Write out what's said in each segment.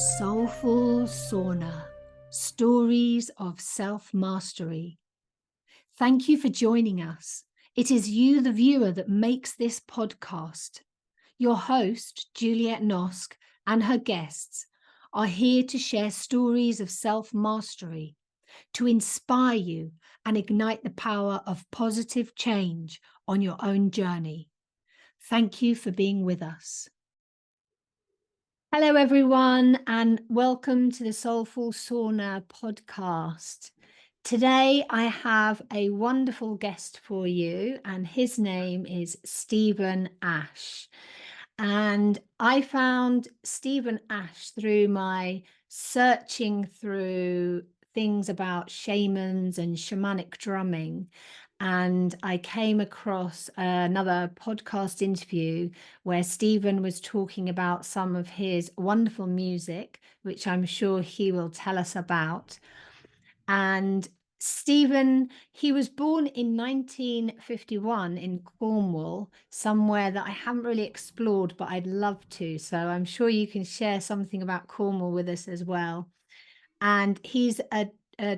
Soulful Sauna, Stories of Self-Mastery. Thank you for joining us. It is you, the viewer, that makes this podcast. Your host, Juliette Noske, and her guests are here to share stories of self-mastery, to inspire you and ignite the power of positive change on your own journey. Thank you for being with us. Hello, everyone, and welcome to the Soulful Sauna podcast. Today, I have a wonderful guest for you, and his name is Stephen Ash. And I found Stephen Ash through my searching through things about shamans and shamanic drumming. And I came across another podcast interview where Stephen was talking about some of his wonderful music, which I'm sure he will tell us about. And Stephen, he was born in 1951 in Cornwall, somewhere that I haven't really explored, but I'd love to. So I'm sure you can share something about Cornwall with us as well. And he's a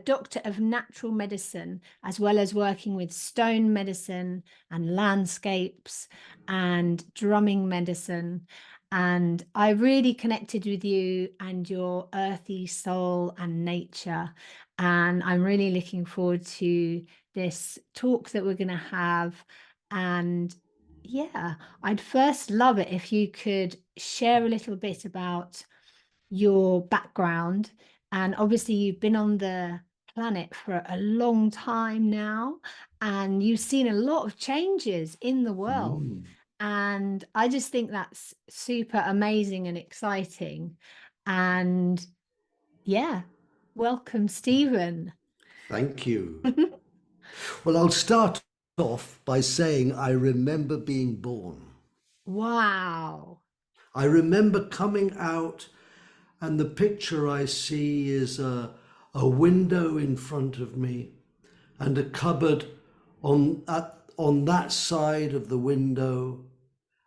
doctor of natural medicine, as well as working with stone medicine and landscapes and drumming medicine. And I really connected with you and your earthy soul and nature. And I'm really looking forward to this talk that we're going to have. And yeah, I'd first love it if you could share a little bit about your background. And obviously you've been on the planet for a long time now, and you've seen a lot of changes in the world. And I just think that's super amazing and exciting. And yeah, welcome, Stephen. Thank you. Well, I'll start off by saying I remember being born. Wow. I remember coming out, and the picture I see is a window in front of me and a cupboard on that side of the window,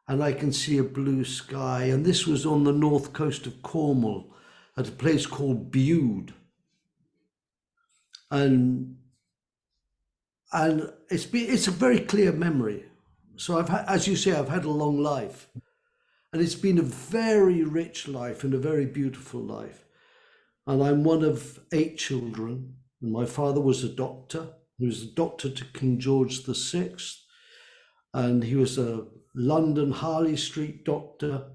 and I can see a blue sky. And this was on the north coast of Cornwall at a place called Bude. And it's a very clear memory. So I've had, as you say, I've had a long life, and it's been a very rich life and a very beautiful life. And I'm one of 8 children, and my father was a doctor. He was a doctor to King George VI, and he was a London Harley Street doctor.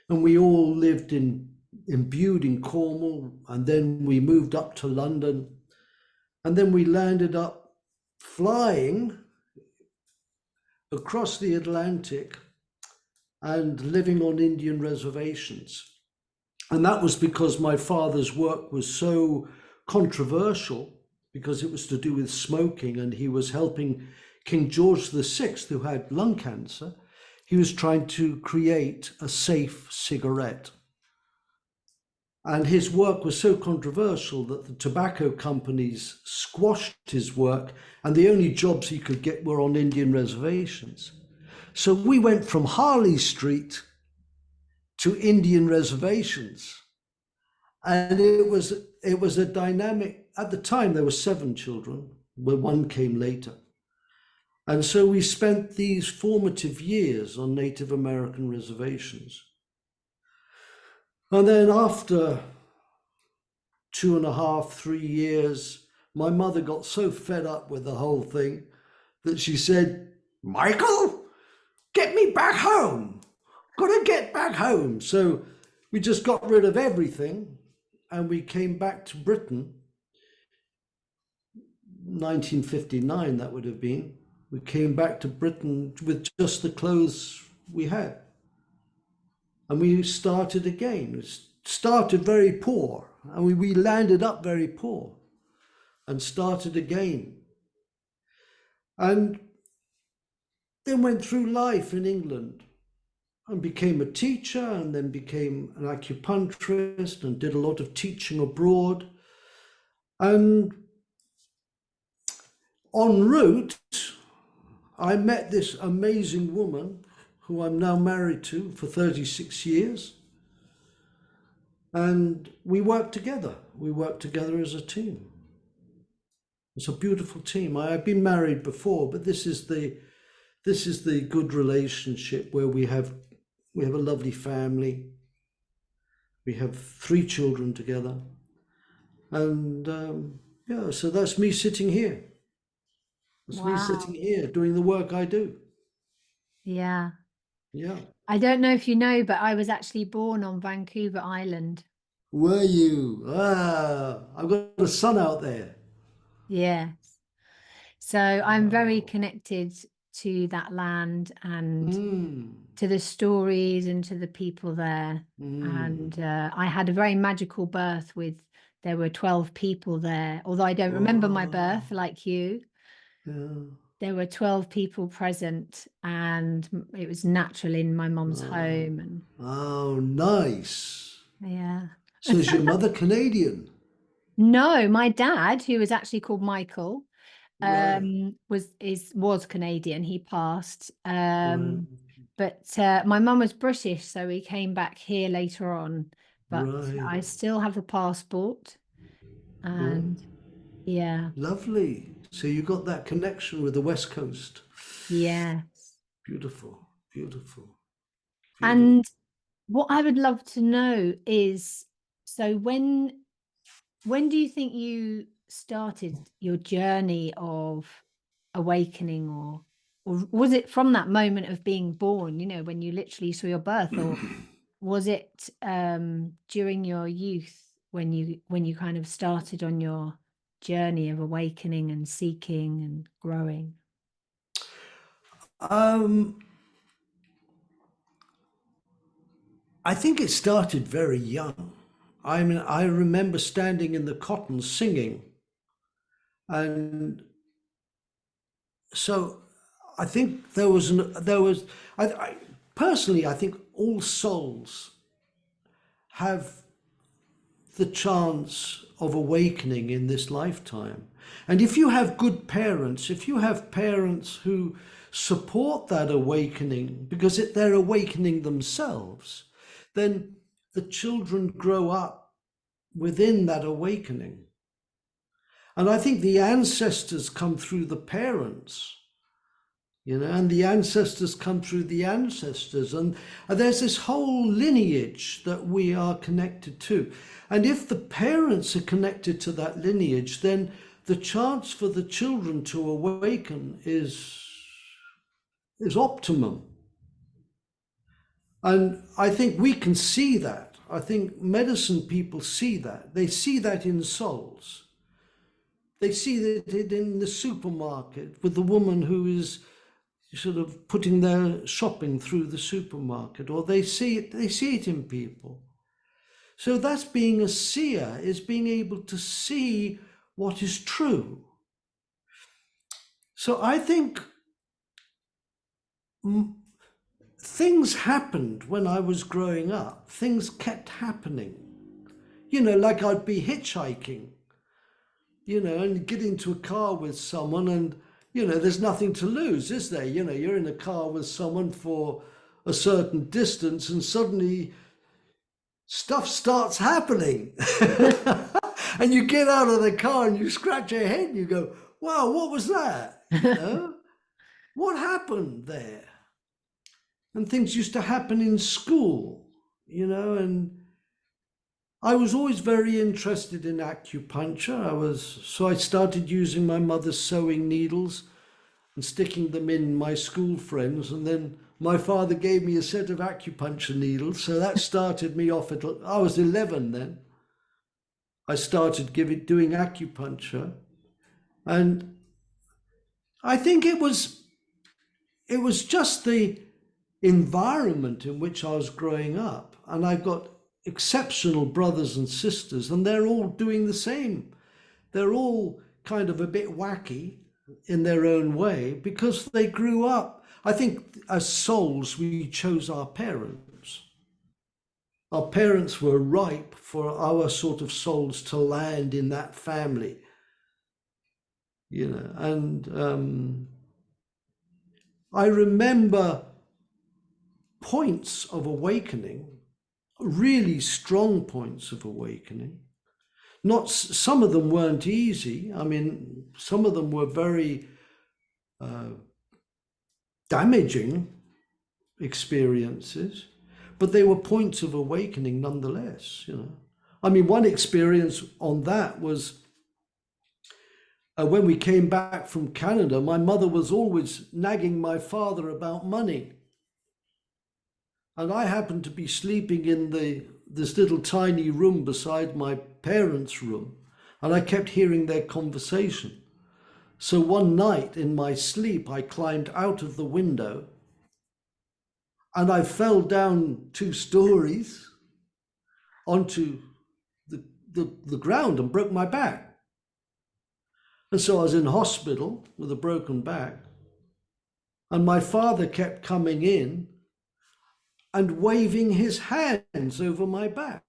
And we all lived in Bude in Cornwall, and then we moved up to London, and then we landed up flying across the Atlantic and living on Indian reservations. And that was because my father's work was so controversial, because it was to do with smoking, and he was helping King George VI, who had lung cancer. He was trying to create a safe cigarette. And his work was so controversial that the tobacco companies squashed his work, and the only jobs he could get were on Indian reservations. So we went from Harley Street to Indian reservations. And it was a dynamic. At the time, there were 7 children, where 1 came later. And so we spent these formative years on Native American reservations. And then after 2.5, 3 years, my mother got so fed up with the whole thing that she said, "Michael, get me back home. Gotta get back home." So we just got rid of everything, and we came back to Britain. 1959, that would have been. We came back to Britain with just the clothes we had. And we started again. We started very poor, and we landed up very poor and started again. And then went through life in England and became a teacher, and then became an acupuncturist and did a lot of teaching abroad. And en route, I met this amazing woman who I'm now married to for 36 years. And we work together. We work together as a team. It's a beautiful team. I've been married before, but this is the good relationship where we have a lovely family. We have 3 children together, and yeah. So that's me sitting here. That's me Wow. sitting here doing the work I do. Yeah. Yeah. I don't know if you know, but I was actually born on Vancouver Island. Were you? Ah, I've got a son out there. Yes. So I'm very Wow. connected to that land and Mm. to the stories and to the people there. Mm. And I had a very magical birth there were 12 people there. Although I don't remember my Wow. birth like you, Yeah. there were 12 people present and it was natural in my mom's Oh, home. And oh, nice. yeah. So is your mother Canadian? No, my dad, who was actually called Michael, Right. was Canadian. He passed. Right. But my mum was British, so we came back here later on. But Right. I still have a passport, Right. and yeah, Lovely. So you got that connection with the West Coast. yes. Beautiful. Beautiful. Beautiful. And what I would love to know is, so when do you think you started your journey of awakening, or was it from that moment of being born, when you literally saw your birth, or was it during your youth when you kind of started on your journey of awakening and seeking and growing? Um, I think it started very young. I mean, I remember standing in the cotton singing, and so I think I personally, I think all souls have the chance of awakening in this lifetime. And if you have good parents, if you have parents who support that awakening because they're awakening themselves, then the children grow up within that awakening. And I think the ancestors come through the parents, and the ancestors come through the ancestors, and there's this whole lineage that we are connected to. And if the parents are connected to that lineage, then the chance for the children to awaken is optimum. And I think we can see that. I think medicine people see that. They see that in souls. They see it in the supermarket with the woman who is sort of putting their shopping through the supermarket, or they see it in people. So that's being a seer, is being able to see what is true. So I think things happened when I was growing up. Things kept happening. Like I'd be hitchhiking, and get into a car with someone, and there's nothing to lose, is there? You're in a car with someone for a certain distance, and suddenly stuff starts happening. And you get out of the car and you scratch your head and you go, wow, what was that? What happened there? And things used to happen in school, and I was always very interested in acupuncture. So I started using my mother's sewing needles and sticking them in my school friends. And then my father gave me a set of acupuncture needles. So that started me off I was 11 then. I started doing acupuncture. And I think it was just the environment in which I was growing up. And I've got exceptional brothers and sisters, and they're all doing the same. They're all kind of a bit wacky in their own way because they grew up. I think as souls, we chose our parents. Our parents were ripe for our sort of souls to land in that family, and I remember points of awakening really strong points of awakening. Not some of them weren't easy. I mean, some of them were very damaging experiences, but they were points of awakening nonetheless. I mean, one experience on that was when we came back from Canada. My mother was always nagging my father about money, and I happened to be sleeping in this little tiny room beside my parents' room, and I kept hearing their conversation. So one night in my sleep, I climbed out of the window and I fell down 2 stories onto the ground and broke my back. And so I was in hospital with a broken back. And my father kept coming in and waving his hands over my back.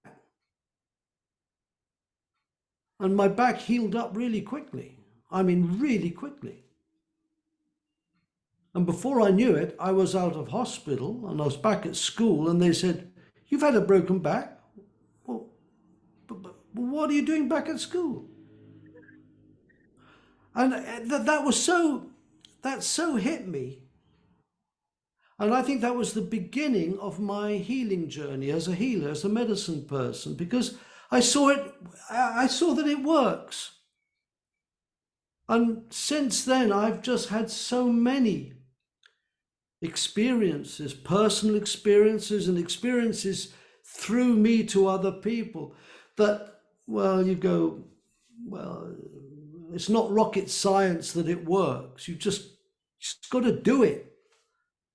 And my back healed up really quickly. I mean, really quickly. And before I knew it, I was out of hospital and I was back at school, and they said, "You've had a broken back? Well, but what are you doing back at school?" And that so hit me. And I think that was the beginning of my healing journey as a healer, as a medicine person, because I saw that it works. And since then, I've just had so many experiences, personal experiences, and experiences through me to other people that, well, you go, well, it's not rocket science that it works. You just got to do it.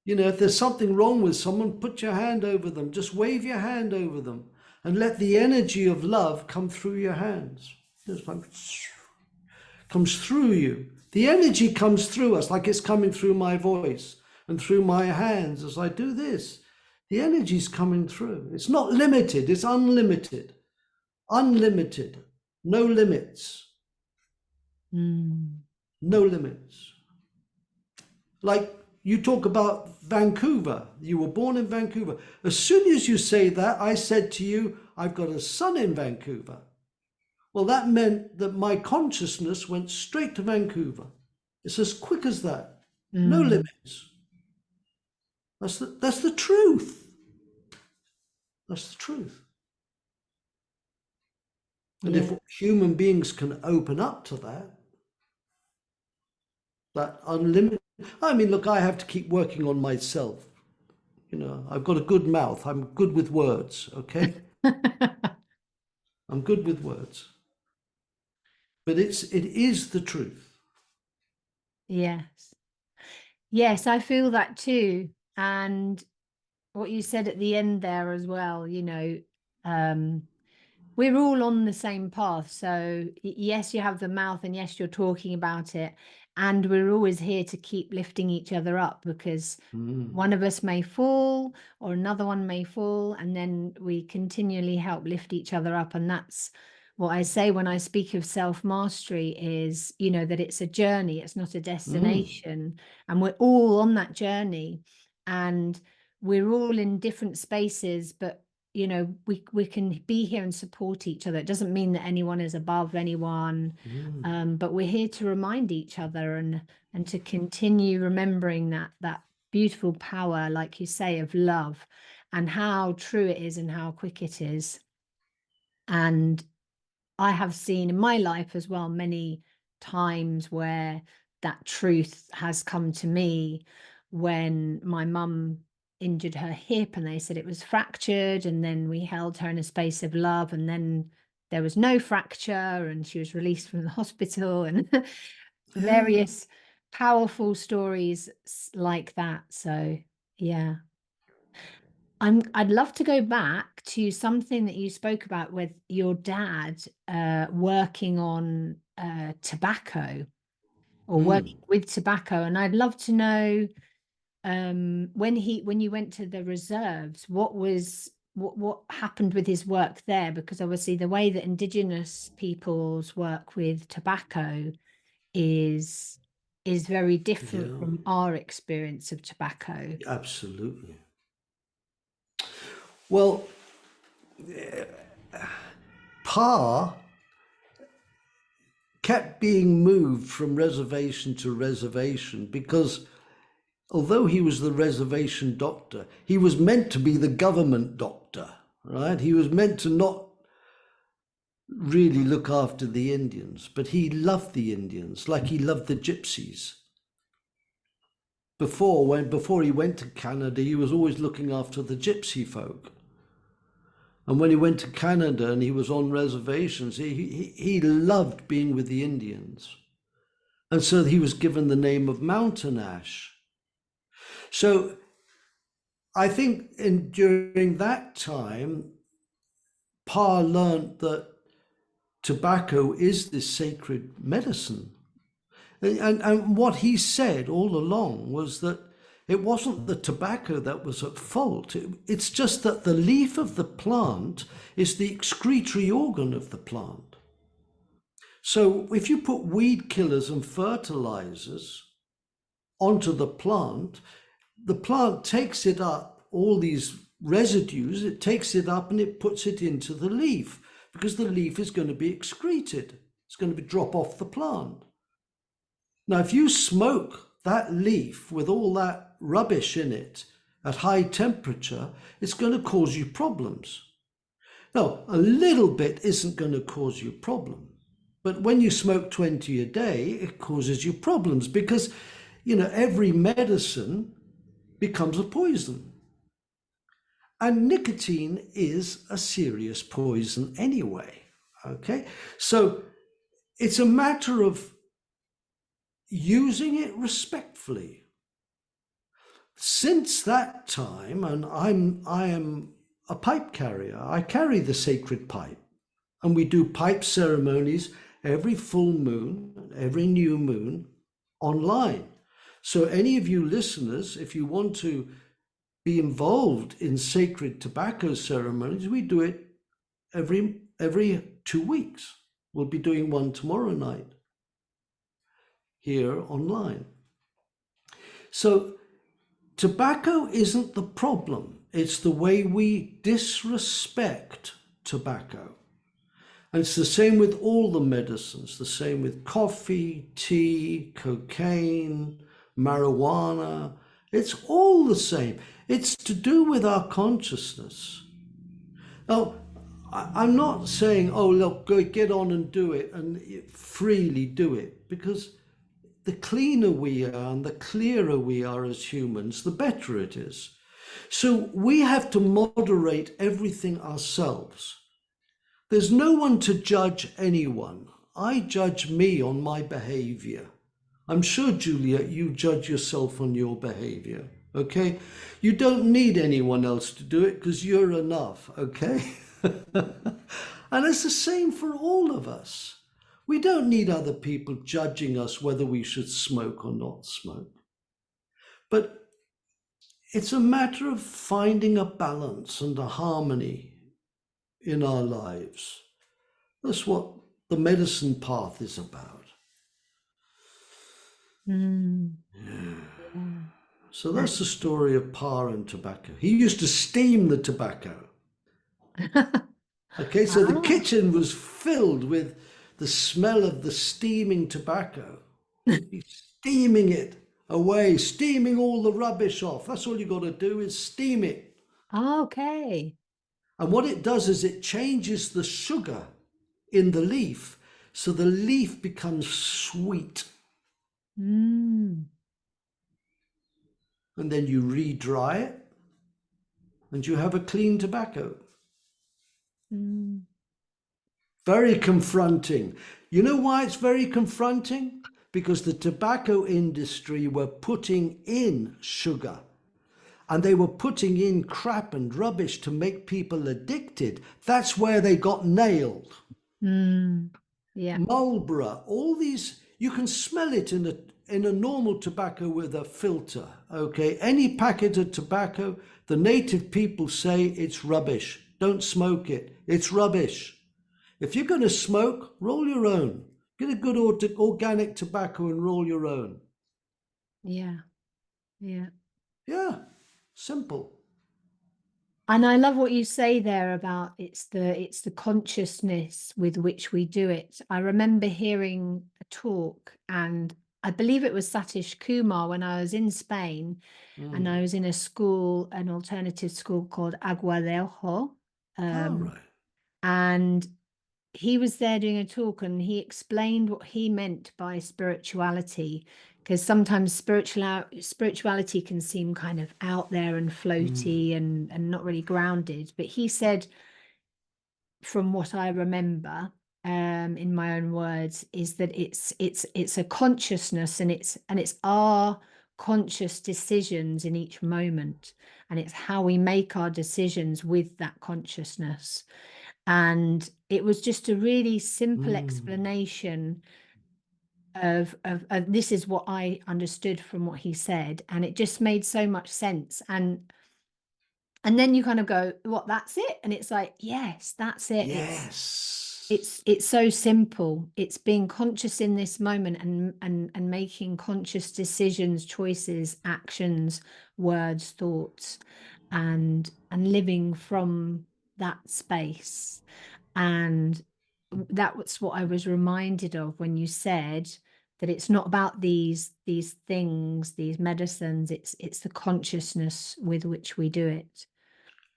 If there's something wrong with someone, put your hand over them, just wave your hand over them and let the energy of love come through your hands. Just like, comes through you. The energy comes through us like it's coming through my voice and through my hands as I do this. The energy's coming through. It's not limited, it's unlimited. Unlimited. No limits. No limits. Like you talk about Vancouver. You were born in Vancouver. As soon as you say that, I said to you, I've got a son in Vancouver. Well, that meant that my consciousness went straight to Vancouver. It's as quick as that. No limits. That's the truth. That's the truth. And if human beings can open up to that unlimited, I mean, look, I have to keep working on myself. I've got a good mouth. I'm good with words, okay? I'm good with words. But it is the truth. Yes. Yes, I feel that too. And what you said at the end there as well, we're all on the same path. So yes, you have the mouth, and yes, you're talking about it. And we're always here to keep lifting each other up, because one of us may fall or another one may fall, and then we continually help lift each other up. And that's what I say when I speak of self-mastery is, that it's a journey, it's not a destination. And we're all on that journey, and we're all in different spaces, but we can be here and support each other. It doesn't mean that anyone is above anyone, but we're here to remind each other and to continue remembering that beautiful power, like you say, of love, and how true it is and how quick it is. And I have seen in my life as well many times where that truth has come to me, when my mum injured her hip and they said it was fractured, and then we held her in a space of love, and then there was no fracture and she was released from the hospital, and various powerful stories like that. So yeah, I'd love to go back to something that you spoke about with your dad working on tobacco, or working with tobacco, and I'd love to know when you went to the reserves, what happened with his work there, because obviously the way that Indigenous peoples work with tobacco is very different from our experience of tobacco. Absolutely. Well, Pa kept being moved from reservation to reservation because although he was the reservation doctor, he was meant to be the government doctor, right? He was meant to not really look after the Indians, but he loved the Indians like he loved the gypsies. Before he went to Canada, he was always looking after the gypsy folk. And when he went to Canada and he was on reservations, he loved being with the Indians. And so he was given the name of Mountain Ash. So I think during that time, Pa learned that tobacco is this sacred medicine. And what he said all along was that it wasn't the tobacco that was at fault. It's just that the leaf of the plant is the excretory organ of the plant. So if you put weed killers and fertilizers onto the plant takes it up, all these residues, it takes it up and it puts it into the leaf because the leaf is going to be excreted. It's going to drop off the plant. Now, if you smoke that leaf with all that rubbish in it at high temperature, it's going to cause you problems. Now, a little bit isn't going to cause you problem, but when you smoke 20 a day, it causes you problems because, every medicine becomes a poison. And nicotine is a serious poison anyway, okay? So it's a matter of using it respectfully. Since that time, and I am a pipe carrier, I carry the sacred pipe, and we do pipe ceremonies every full moon, every new moon, online. So any of you listeners, if you want to be involved in sacred tobacco ceremonies, we do it every 2 weeks. We'll be doing one tomorrow night here online. So tobacco isn't the problem. It's the way we disrespect tobacco. And it's the same with all the medicines, the same with coffee, tea, cocaine, marijuana. It's all the same. It's to do with our consciousness. Now, I'm not saying, oh, look, go get on and do it and freely do it, because the cleaner we are and the clearer we are as humans, the better it is. So we have to moderate everything ourselves. There's no one to judge anyone. I judge me on my behavior. I'm sure, Juliette, you judge yourself on your behavior, okay? You don't need anyone else to do it because you're enough, okay? And it's the same for all of us. We don't need other people judging us whether we should smoke or not smoke. But it's a matter of finding a balance and a harmony in our lives. That's what the medicine path is about. Yeah. So that's the story of Pa and tobacco. He used to steam the tobacco. Okay, so the kitchen was filled with the smell of the steaming tobacco. He's steaming it away, steaming all the rubbish off. That's all you got to do is steam it. Okay. And what it does is it changes the sugar in the leaf, so the leaf becomes sweet. And then you re-dry it, and you have a clean tobacco. Very confronting. You know why it's very confronting? Because the tobacco industry were putting in sugar, and they were putting in crap and rubbish to make people addicted. That's where they got nailed. Yeah. Marlboro, all these, you can smell it in a normal tobacco with a filter, okay? Any packet of tobacco, the native people say it's rubbish. Don't smoke it. It's rubbish. If you're going to smoke, roll your own. Get a good organic tobacco and roll your own. Yeah. Yeah, simple. And I love what you say there about it's the consciousness with which we do it. I remember hearing a talk, and I believe it was Satish Kumar when I was in Spain, and I was in a school, an alternative school called Aguadejo. All right. And he was there doing a talk, and he explained what he meant by spirituality, because sometimes spirituality can seem kind of out there and floaty and not really grounded. But he said, from what I remember, in my own words, is that it's a consciousness, and it's our conscious decisions in each moment, and it's how we make our decisions with that consciousness. And it was just a really simple explanation of this is what I understood from what he said, and it just made so much sense. And then you kind of go, what, that's it? And it's like, yes, that's it. Yes. It's so simple. It's being conscious in this moment, and making conscious decisions, choices, actions, words, thoughts, and living from that space. And that was what I was reminded of when you said that it's not about these things, these medicines. It's the consciousness with which we do it.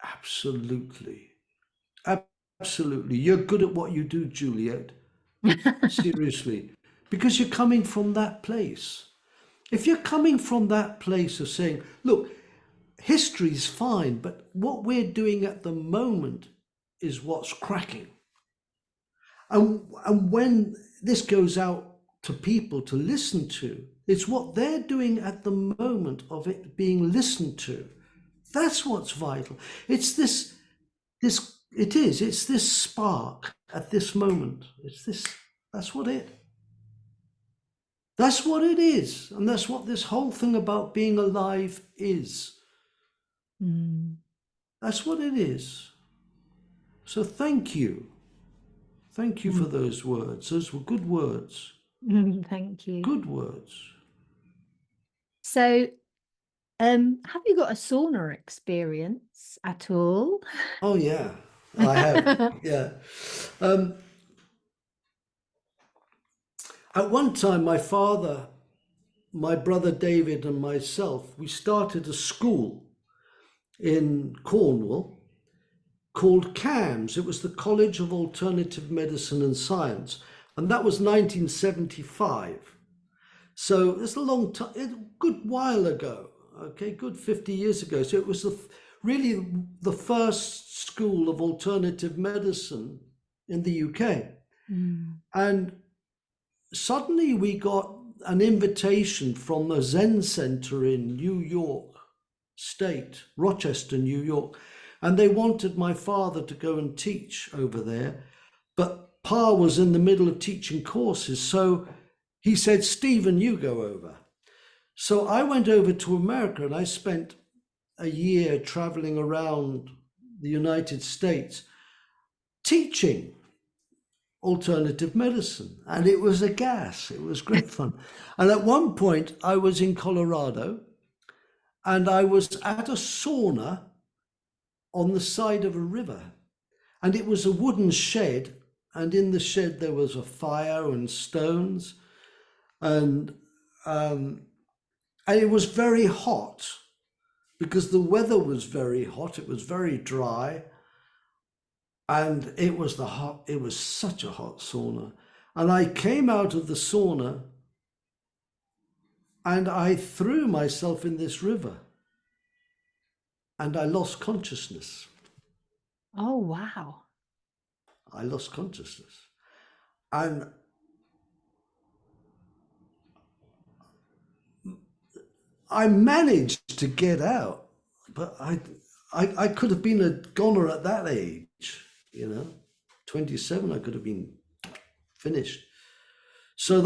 Absolutely. Absolutely. You're good at what you do, Juliet. Seriously. Because you're coming from that place. If you're coming from that place of saying, look, history's fine, but what we're doing at the moment is what's cracking. And when this goes out to people to listen to, it's what they're doing at the moment of it being listened to. That's what's vital. It's this spark at this moment. That's what it is. And that's what this whole thing about being alive is. That's what it is. So thank you. Thank you for those words. Those were good words. Thank you. Good words. So, have you got a sauna experience at all? Oh yeah, I have. Yeah. At one time, my father, my brother David, and myself, we started a school in Cornwall called CAMS. It was the College of Alternative Medicine and Science, and that was 1975. So it's a long time, a good while ago. Okay, good 50 years ago. So it was really the first school of alternative medicine in the UK. And suddenly we got an invitation from the Zen Center in New York State, Rochester, New York, and they wanted my father to go and teach over there. But Pa was in the middle of teaching courses, so he said, Stephen, you go over. So I went over to America, and I spent a year traveling around the United States teaching alternative medicine, and it was a gas. It was great fun. And at one point I was in Colorado, and I was at a sauna on the side of a river, and it was a wooden shed, and in the shed there was a fire and stones, and it was very hot because the weather was very hot. It was very dry. And it was such a hot sauna. And I came out of the sauna and I threw myself in this river and I lost consciousness. Oh, wow. I lost consciousness. And I managed to get out, but I could have been a goner at that age, 27, I could have been finished. So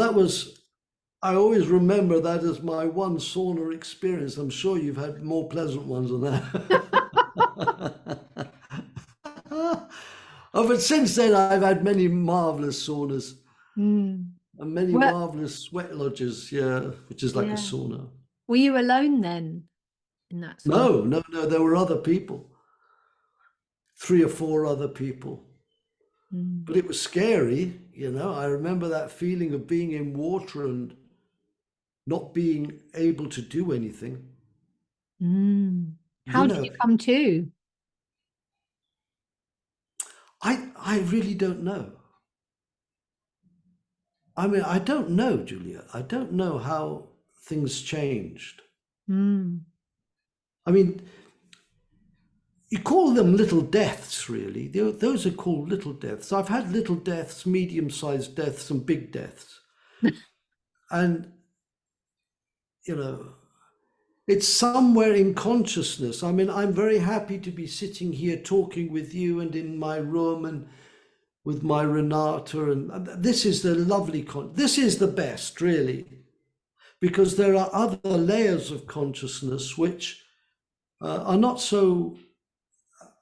I always remember that as my one sauna experience. I'm sure you've had more pleasant ones than that. But since then, I've had many marvelous saunas and many marvelous sweat lodges, which is like a sauna. Were you alone then in that sauna? No, there were other people. 3 or 4 other people. Mm. But it was scary, you know. I remember that feeling of being in water and not being able to do anything. Mm. You How did know, you come to? I really don't know. I mean, I don't know, Julia. I don't know how things changed. Mm. I mean, you call them little deaths, really. Those are called little deaths. I've had little deaths, medium-sized deaths, and big deaths. And, you know, it's somewhere in consciousness. I mean, I'm very happy to be sitting here talking with you and in my room and with my Renata. And this is the lovely, this is the best, really, because there are other layers of consciousness which are not so,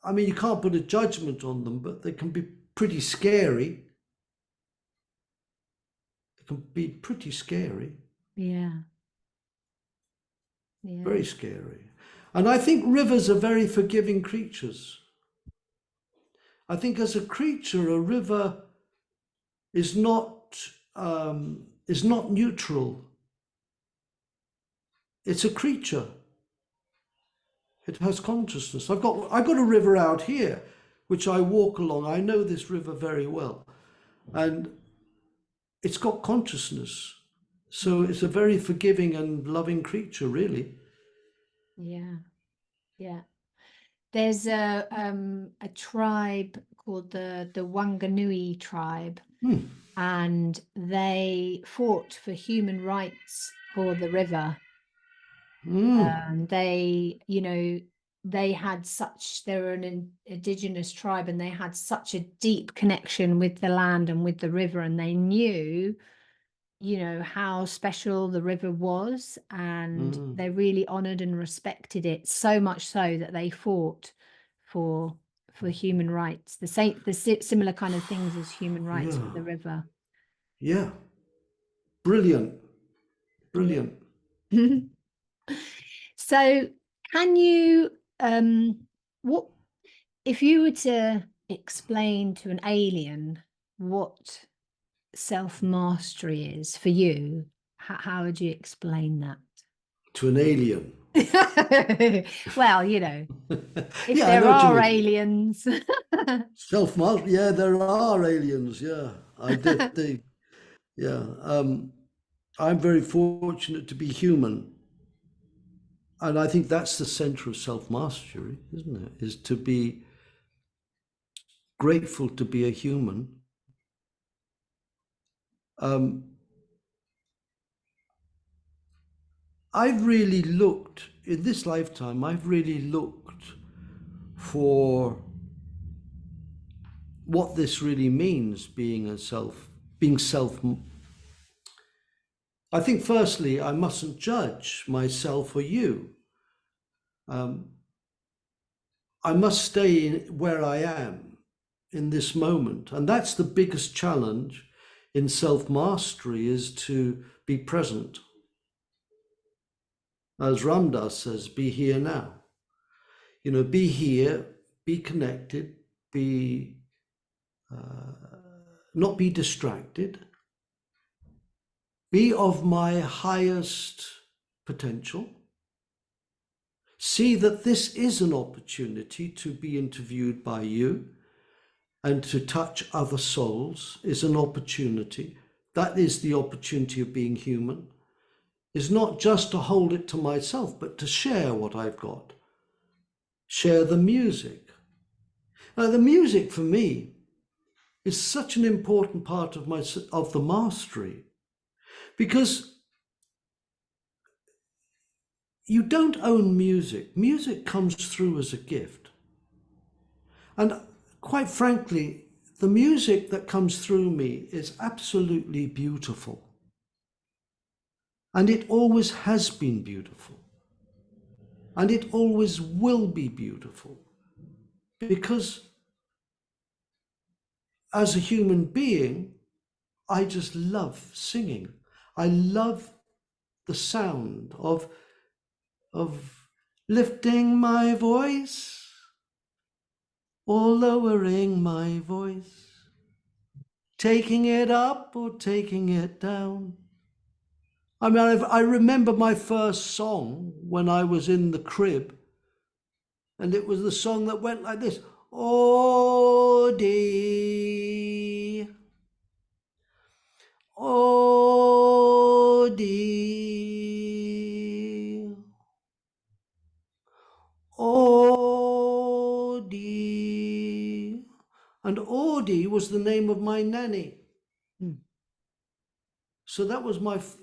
I mean, you can't put a judgment on them, but they can be pretty scary. They can be pretty scary. Yeah. Yeah. Very scary. And I think rivers are very forgiving creatures. I think as a creature, a river is not neutral. It's a creature. It has consciousness. I've got a river out here, which I walk along. I know this river very well, and it's got consciousness. So it's a very forgiving and loving creature, really. Yeah. Yeah. There's a tribe called the Wanganui tribe, and they fought for human rights for the river. They, you know, they were an indigenous tribe, and they had such a deep connection with the land and with the river, and they knew, you know, how special the river was, and they really honored and respected it, so much so that they fought for human rights, similar kind of things as human rights for the river. Yeah. Brilliant. Brilliant. Yeah. So can you what if you were to explain to an alien what self-mastery is for you, how would you explain that? To an alien. Well, you know, if Yeah, I there know what you are mean. aliens. Self-mastery. Yeah, there are aliens. Yeah, I did. Yeah. I'm very fortunate to be human. And I think that's the center of self-mastery, isn't it? Is to be grateful to be a human. I've really looked, in this lifetime, I've really looked for what this really means, being self. I think firstly, I mustn't judge myself or you. I must stay where I am in this moment. And that's the biggest challenge in self-mastery, is to be present. As Ram Dass says, be here now. You know, be here, be connected, not be distracted, be of my highest potential. See that this is an opportunity to be interviewed by you, and to touch other souls is an opportunity. That is the opportunity of being human, is not just to hold it to myself, but to share what I've got. Share the music. Now, the music for me is such an important part of the mastery, because you don't own music. Music comes through as a gift. And quite frankly, the music that comes through me is absolutely beautiful. And it always has been beautiful. And it always will be beautiful. Because as a human being, I just love singing. I love the sound of lifting my voice or lowering my voice, taking it up or taking it down. I mean, I remember my first song when I was in the crib, and it was the song that went like this. Oh, dee. Oh, dee. Oh, dee. And Audie was the name of my nanny. So that was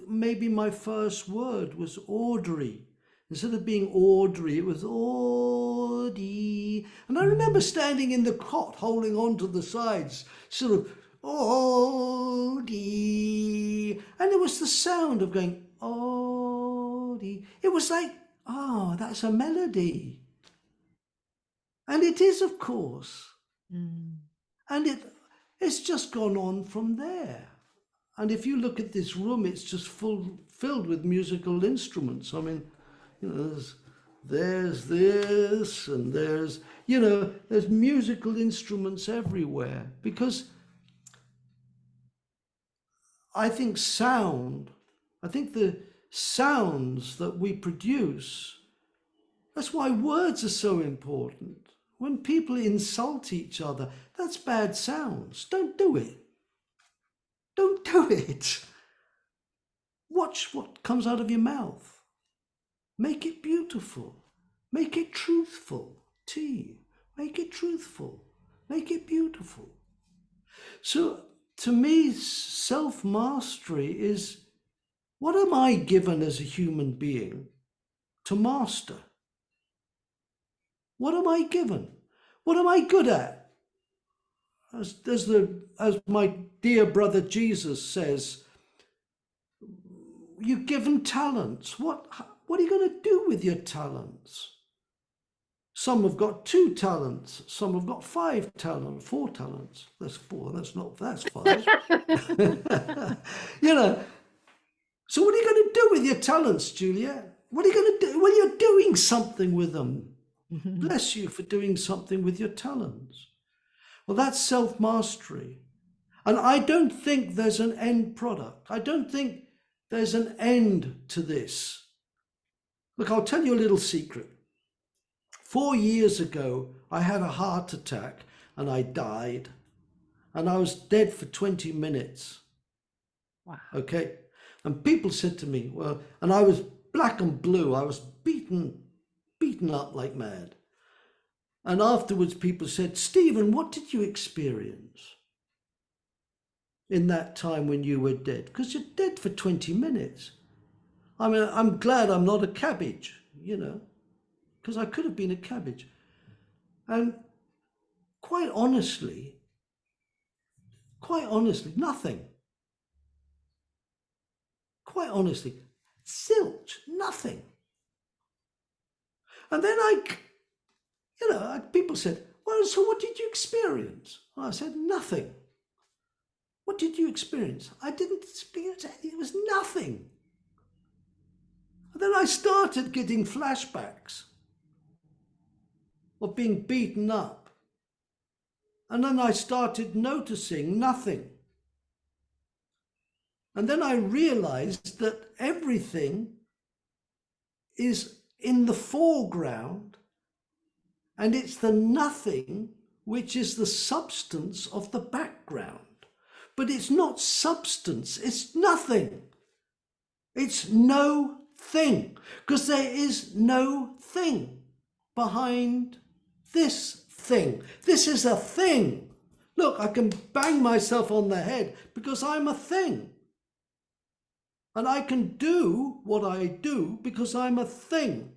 maybe my first word was Audrey. Instead of being Audrey, it was Audie. And I remember standing in the cot, holding on to the sides, sort of Audie. And it was the sound of going Audie. It was like, oh, that's a melody. And it is, of course. And it's just gone on from there. And if you look at this room, it's just filled with musical instruments. I mean, you know, there's this and there's musical instruments everywhere. Because I think the sounds that we produce, that's why words are so important. When people insult each other, that's bad sounds. Don't do it. Don't do it. Watch what comes out of your mouth. Make it beautiful. Make it truthful. Make it truthful. Make it beautiful. So to me, self-mastery is, what am I given as a human being to master? What am I given? What am I good at? As my dear brother Jesus says, you're given talents. What are you going to do with your talents? Some have got 2 talents. Some have got 5 talents, 4 talents. That's 4. That's 5. So what are you going to do with your talents, Juliette? What are you going to do? Well, you're doing something with them. Bless you for doing something with your talents. Well, that's self-mastery. And I don't think there's an end product. I don't think there's an end to this. Look, I'll tell you a little secret. 4 years ago, I had a heart attack and I died. And I was dead for 20 minutes. Wow. Okay. And people said to me, well, and I was black and blue. I was beaten up like mad. And afterwards, people said, Stephen, what did you experience in that time when you were dead? Because you're dead for 20 minutes. I mean, I'm glad I'm not a cabbage, because I could have been a cabbage. And quite honestly, nothing. Quite honestly, zilch, nothing. And then people said, well, so what did you experience? I said, nothing. What did you experience? I didn't experience anything. It was nothing. And then I started getting flashbacks of being beaten up. And then I started noticing nothing. And then I realized that everything is in the foreground, and it's the nothing which is the substance of the background. But it's not substance, it's nothing. It's no thing, because there is no thing behind this thing. This is a thing. Look, I can bang myself on the head because I'm a thing. And I can do what I do because I'm a thing.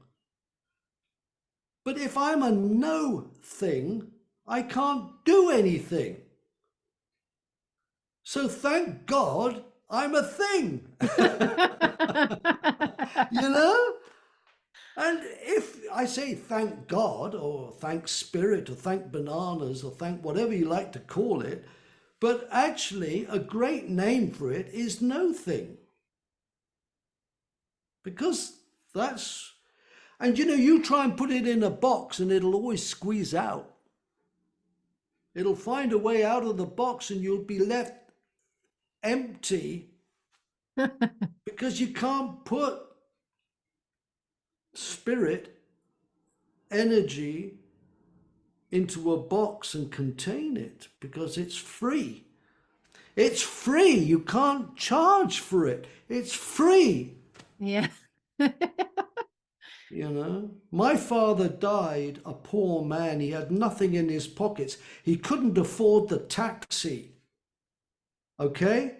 But if I'm a no thing, I can't do anything. So thank God I'm a thing. And if I say thank God or thank spirit or thank bananas or thank whatever you like to call it, but actually a great name for it is no thing. Because and you try and put it in a box and it'll always squeeze out. It'll find a way out of the box and you'll be left empty because you can't put spirit, energy into a box and contain it because it's free. It's free. You can't charge for it. It's free. Yeah. You know, my father died a poor man. He had nothing in his pockets. He couldn't afford the taxi. Okay?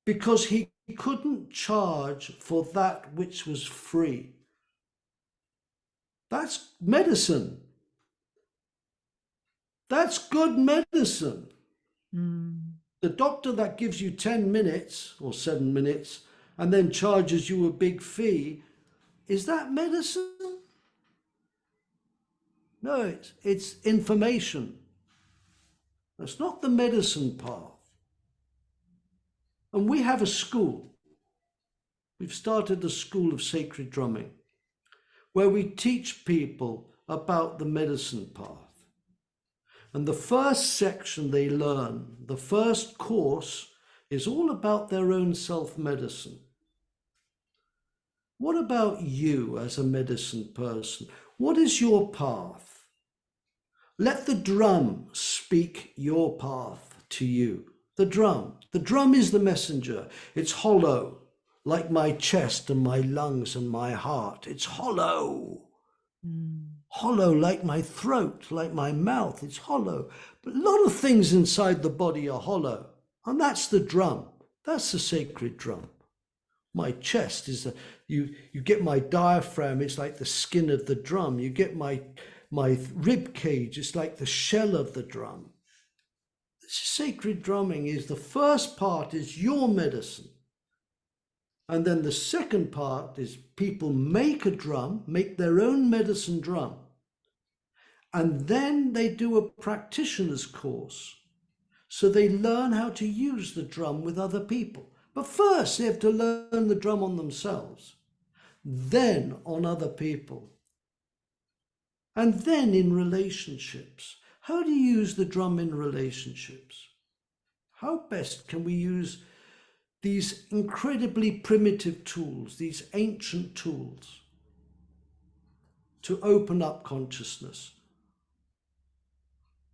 Because he couldn't charge for that which was free. That's medicine. That's good medicine. The doctor that gives you 10 minutes or 7 minutes and then charges you a big fee, is that medicine? No, it's information. That's not the medicine path. And we have a school. We've started a school of sacred drumming where we teach people about the medicine path. And the first section they learn, the first course, is all about their own self-medicine. What about you as a medicine person? What is your path? Let the drum speak your path to you. The drum. The drum is the messenger. It's hollow, like my chest and my lungs and my heart. It's hollow. Hollow like my throat, like my mouth. It's hollow. But a lot of things inside the body are hollow. And that's the drum. That's the sacred drum. My chest is you get my diaphragm, it's like the skin of the drum. You get my rib cage, it's like the shell of the drum. Sacred drumming is the first part is your medicine. And then the second part is people make a drum, make their own medicine drum. And then they do a practitioner's course. So they learn how to use the drum with other people. But first they have to learn the drum on themselves, then on other people. And then in relationships. How do you use the drum in relationships? How best can we use these incredibly primitive tools, these ancient tools, to open up consciousness?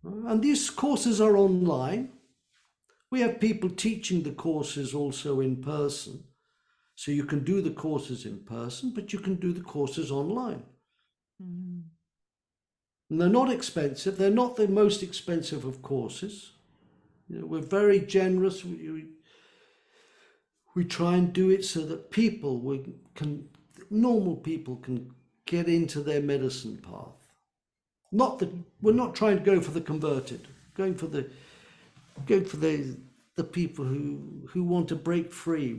And these courses are online. We have people teaching the courses also in person. So you can do the courses in person, but you can do the courses online. And they're not expensive. They're not the most expensive of courses. You know, we're very generous. We try and do it so that normal people can get into their medicine path. We're not trying to go for the converted, going for the people who want to break free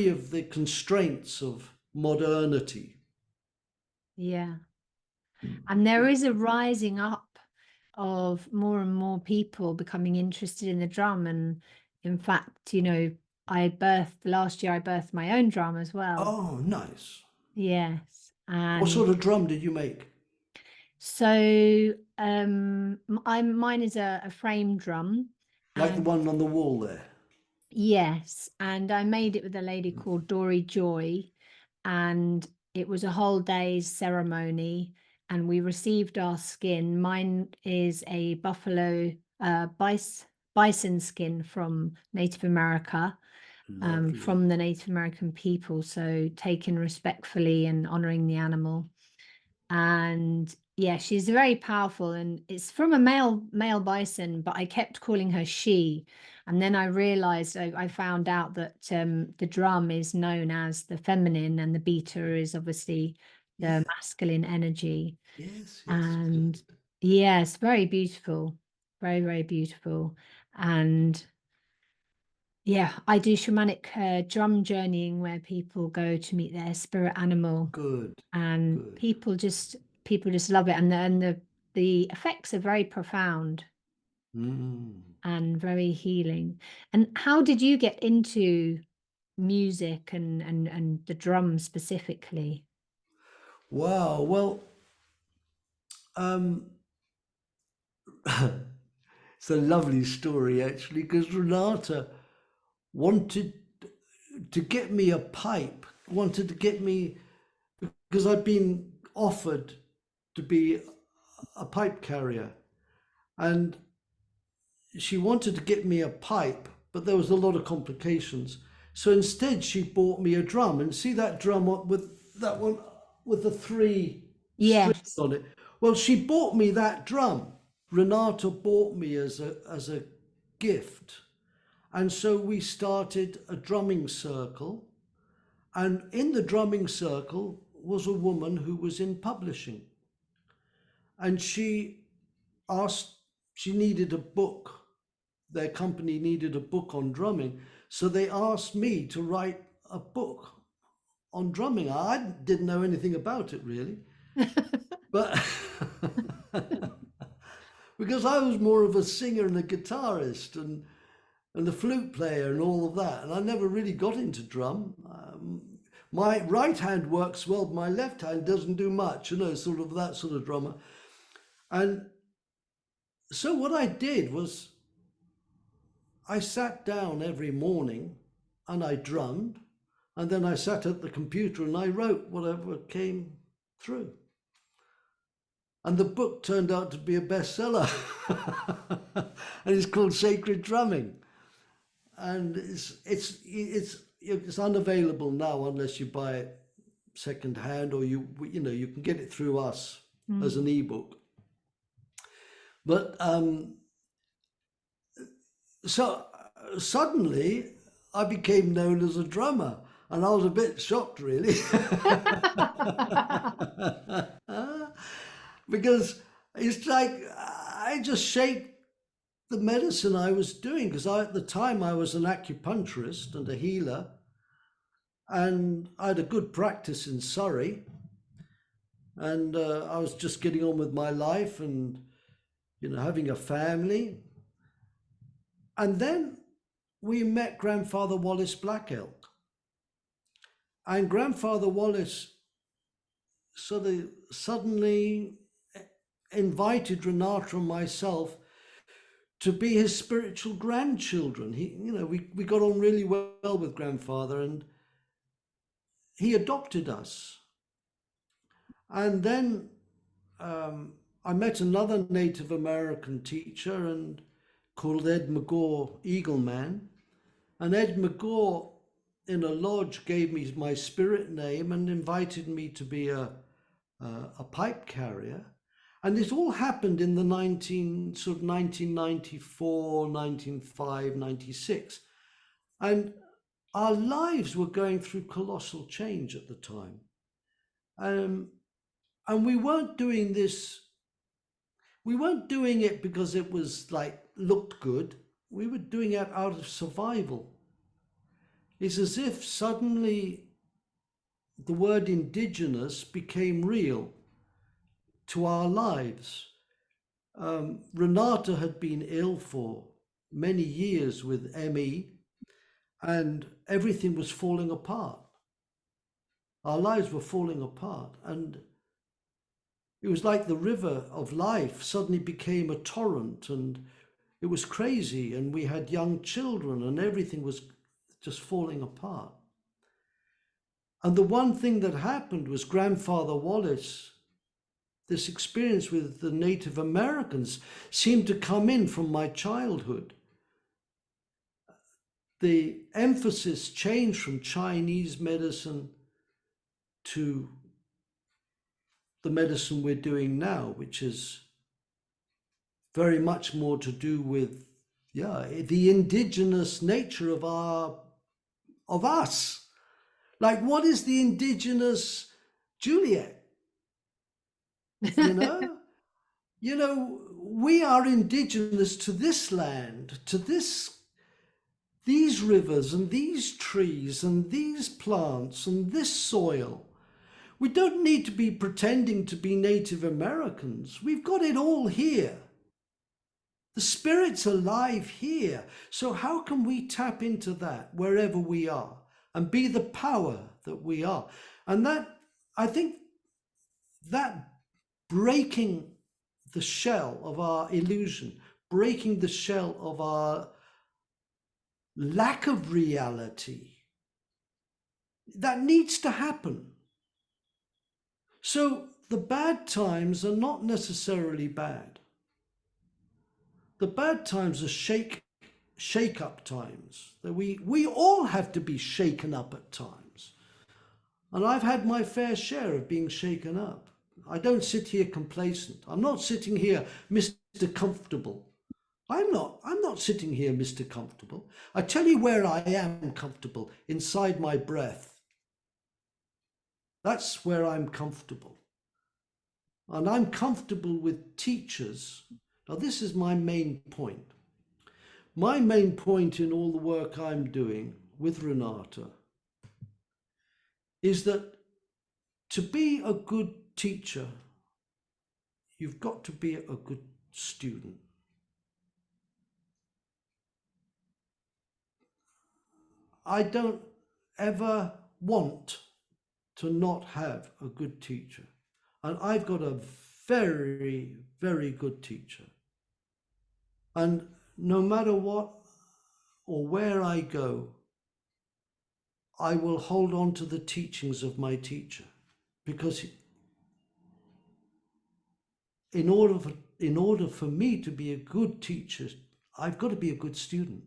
of the constraints of modernity. Yeah. And there is a rising up of more and more people becoming interested in the drum. And in fact, you know, last year I birthed my own drum as well. Oh, nice. Yes. And what sort of drum did you make? So mine is a frame drum. Like the one on the wall there? Yes. And I made it with a lady called Dory Joy. And it was a whole day's ceremony. And we received our skin. Mine is a buffalo bison skin from Native America, from the Native American people. So taken respectfully and honoring the animal. And yeah, she's very powerful, and it's from a male bison, but I kept calling her she. And then I realized, I found out that the drum is known as the feminine and the beater is obviously the masculine energy. Yes. And good. yes, very beautiful, very, very beautiful. And yeah, I do shamanic drum journeying where people go to meet their spirit animal. Good. And Good. people just love it, and the effects are very profound and very healing. And how did you get into music and the drum specifically? Wow. Well, It's a lovely story, actually, because Renata wanted to get me a pipe, wanted to get me, because I'd been offered to be a pipe carrier. And she wanted to get me a pipe, but there was a lot of complications. So instead, she bought me a drum. And see that drum with that one with the three strings Yes. on it? Well, she bought me that drum. Renata bought me as a gift. And so we started a drumming circle. And in the drumming circle was a woman who was in publishing. And she needed a book. Their company needed a book on drumming. So they asked me to write a book on drumming. I didn't know anything about it really, but because I was more of a singer and a guitarist and the flute player and all of that. And I never really got into drum. My right hand works well, but my left hand doesn't do much, sort of that sort of drummer. And so what I did was I sat down every morning and I drummed, and then I sat at the computer and I wrote whatever came through. And the book turned out to be a bestseller. And it's called Sacred Drumming. And it's unavailable now unless you buy it secondhand, or you can get it through us as an ebook. But so suddenly I became known as a drummer, and I was a bit shocked really. Because it's like I just shaped the medicine I was doing, because at the time I was an acupuncturist and a healer, and I had a good practice in Surrey, and I was just getting on with my life and having a family. And then we met Grandfather Wallace Black Elk, and Grandfather Wallace sort of suddenly invited Renata and myself to be his spiritual grandchildren. We got on really well with Grandfather, and he adopted us. And then I met another Native American teacher called Ed McGaw, Eagle Man. And Ed McGaw in a lodge gave me my spirit name and invited me to be a pipe carrier. And it all happened in the 1994, 1995, 96. And our lives were going through colossal change at the time. And we weren't doing this, we weren't doing it because it was looked good. We were doing it out of survival. It's as if suddenly the word indigenous became real to our lives. Renata had been ill for many years with ME, and everything was falling apart. Our lives were falling apart, and it was like the river of life suddenly became a torrent, and it was crazy, and we had young children, and everything was just falling apart. And the one thing that happened was Grandfather Wallace, this experience with the Native Americans, seemed to come in from my childhood. The emphasis changed from Chinese medicine to the medicine we're doing now, which is very much more to do with the indigenous nature of us. Like, what is the indigenous Juliette? We are indigenous to this land, to these rivers and these trees and these plants and this soil. We don't need to be pretending to be Native Americans. We've got it all here. The spirit's alive here. So how can we tap into that wherever we are and be the power that we are? And that, I think, that breaking the shell of our illusion, breaking the shell of our lack of reality. That needs to happen. So the bad times are not necessarily bad. The bad times are shake up times. That we all have to be shaken up at times. And I've had my fair share of being shaken up. I don't sit here complacent. I'm not sitting here Mr. Comfortable. I'm not sitting here Mr. Comfortable. I tell you where I am comfortable, inside my breath. That's where I'm comfortable. And I'm comfortable with teachers. Now, this is my main point. My main point in all the work I'm doing with Renata is that to be a good teacher, you've got to be a good student. I don't ever want to not have a good teacher. And I've got a very, very good teacher. And no matter what or where I go, I will hold on to the teachings of my teacher, because in order for me to be a good teacher, I've got to be a good student.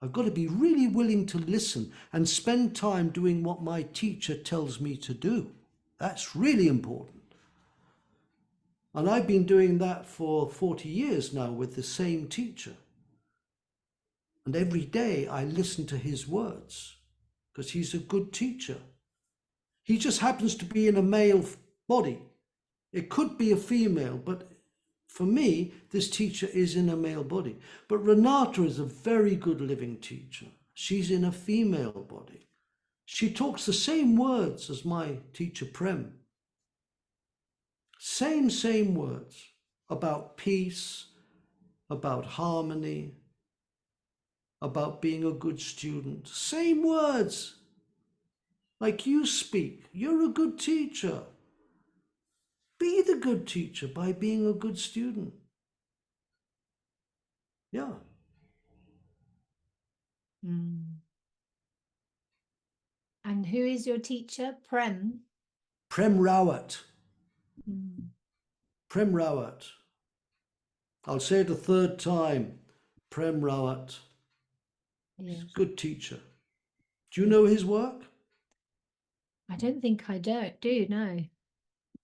I've got to be really willing to listen and spend time doing what my teacher tells me to do. That's really important. And I've been doing that for 40 years now with the same teacher. And every day I listen to his words because he's a good teacher. He just happens to be in a male body. It could be a female, but for me, this teacher is in a male body. But Renata is a very good living teacher. She's in a female body. She talks the same words as my teacher Prem. Same words about peace, about harmony, about being a good student. Same words like you speak. You're a good teacher. Be the good teacher by being a good student. Yeah. And who is your teacher? Prem? Prem Rawat. Prem Rawat. I'll say it a third time. Prem Rawat. Yes. He's a good teacher. Do you know his work? I don't think I do know.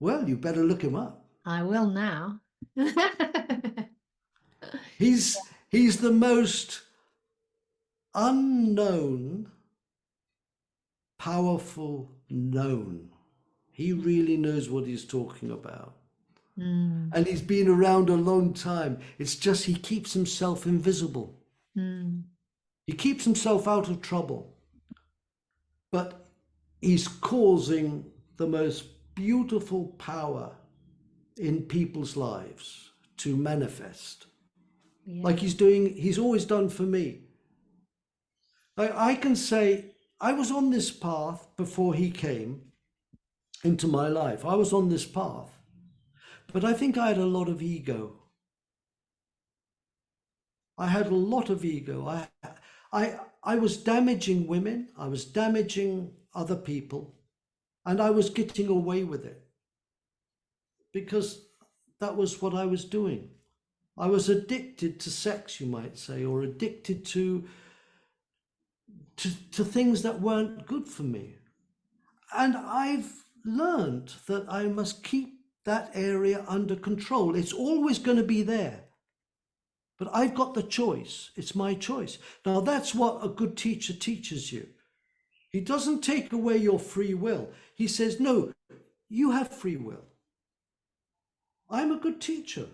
Well, you better look him up. I will now. He's the most unknown, powerful known. He really knows what he's talking about. And he's been around a long time. It's just he keeps himself invisible. He keeps himself out of trouble. But he's causing the most beautiful power in people's lives to manifest. Yeah. Like he's always done for me. I can say I was on this path before he came into my life. I was on this path. But I think I had a lot of ego. I had a lot of ego. I was damaging women. I was damaging other people. And I was getting away with it. Because that was what I was doing. I was addicted to sex, you might say, or addicted to things that weren't good for me. And I've learned that I must keep that area under control. It's always going to be there. But I've got the choice. It's my choice. Now, that's what a good teacher teaches you. He doesn't take away your free will. He says, no, you have free will. I'm a good teacher.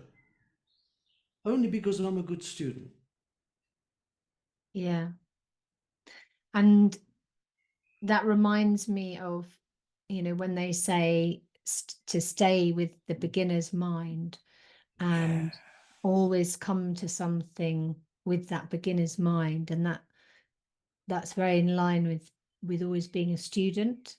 Only because I'm a good student. Yeah. And that reminds me of, when they say to stay with the beginner's mind and always come to something with that beginner's mind. And that's very in line with always being a student.